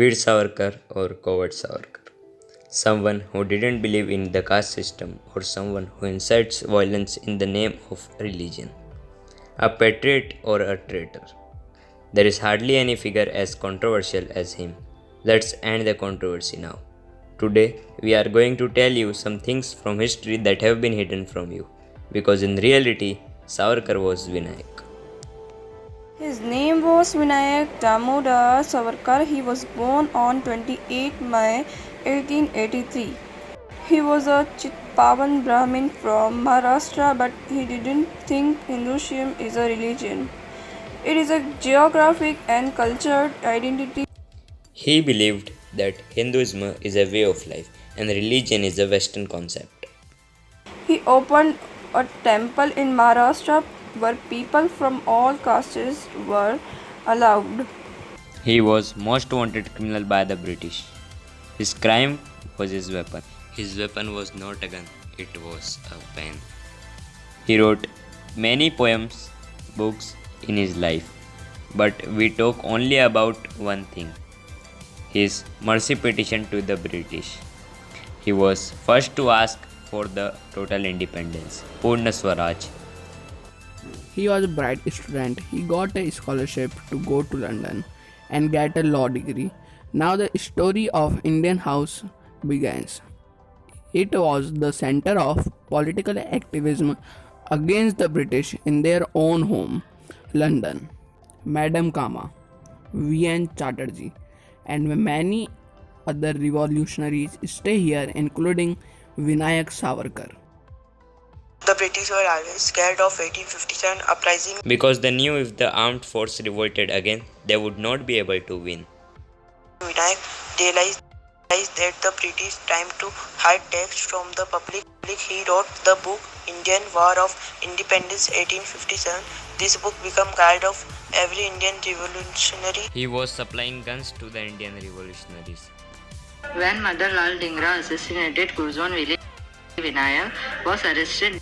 Veer Savarkar or Coward Savarkar. Someone who didn't believe in the caste system or someone who incites violence in the name of religion. A patriot or a traitor. There is hardly any figure as controversial as him. Let's end the controversy now. Today, we are going to tell you some things from history that have been hidden from you. Because in reality, Savarkar was Vinayak. His name was Vinayak Damodar Savarkar. He was born on 28 May 1883. He was a Chitpavan Brahmin from Maharashtra, but he didn't think Hinduism is a religion. It is a geographic and cultural identity. He believed that Hinduism is a way of life and religion is a Western concept. He opened a temple in Maharashtra where people from all castes were allowed. He was most wanted criminal by the British. His crime was his weapon. His weapon was not a gun, it was a pen. He wrote many poems, books in his life, but we talk only about one thing, his mercy petition to the British. He was first to ask for the total independence, Purna Swaraj. He was a bright student. He got a scholarship to go to London and get a law degree. Now the story of Indian House begins. It was the center of political activism against the British in their own home, London. Madame Kama, V.N. Chatterjee, and many other revolutionaries stay here, including Vinayak Savarkar. The British were always scared of 1857 uprising Because they knew if the armed force revolted again, they would not be able to win. Vinayak realized that the British time to hide text from the public. He wrote the book Indian War of Independence 1857. This book became guide of every Indian revolutionary. He was supplying guns to the Indian revolutionaries. When Madan Lal Dhingra assassinated Curzon village, Vinayak was arrested.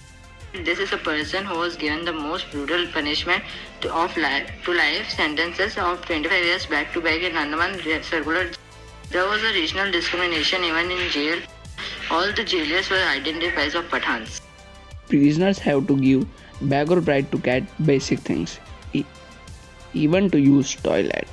This is a person who was given the most brutal punishment to life sentences of 25 years back to back in Andaman Circular. There was a regional discrimination even in jail. All the jailers were identified as Pathans. Prisoners have to give bag or bread to get basic things, even to use toilet.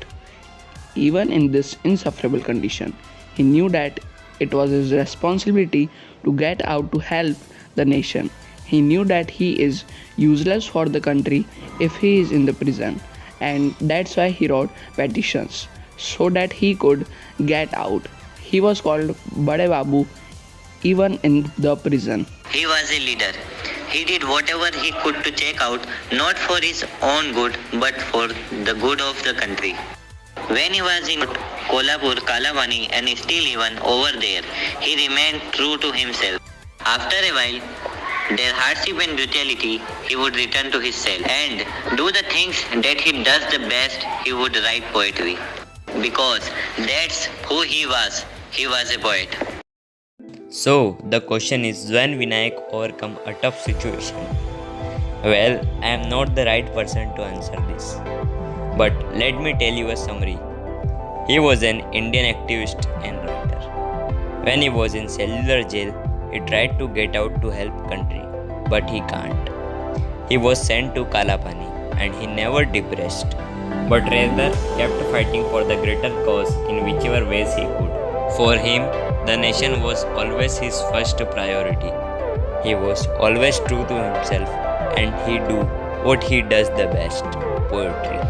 Even in this insufferable condition, he knew that it was his responsibility to get out to help the nation. He knew that he is useless for the country if he is in the prison, and that's why he wrote petitions so that he could get out. He was called Bade Babu even in the prison. He was a leader. He did whatever he could to check out, not for his own good, but for the good of the country. When he was in Kolhapur, Kalabani, and still even over there, he remained true to himself. After a while, their hardship and brutality, he would return to his cell and do the things that he does the best. He would write poetry. Because that's who he was. He was a poet. So, the question is, when Vinayak overcome a tough situation? Well, I am not the right person to answer this. But let me tell you a summary. He was an Indian activist and writer. When he was in cellular jail, he tried to get out to help country, but he can't. He was sent to Kalapani and he never depressed, but rather kept fighting for the greater cause in whichever ways he could. For him, the nation was always his first priority. He was always true to himself and he do what he does the best, poetry.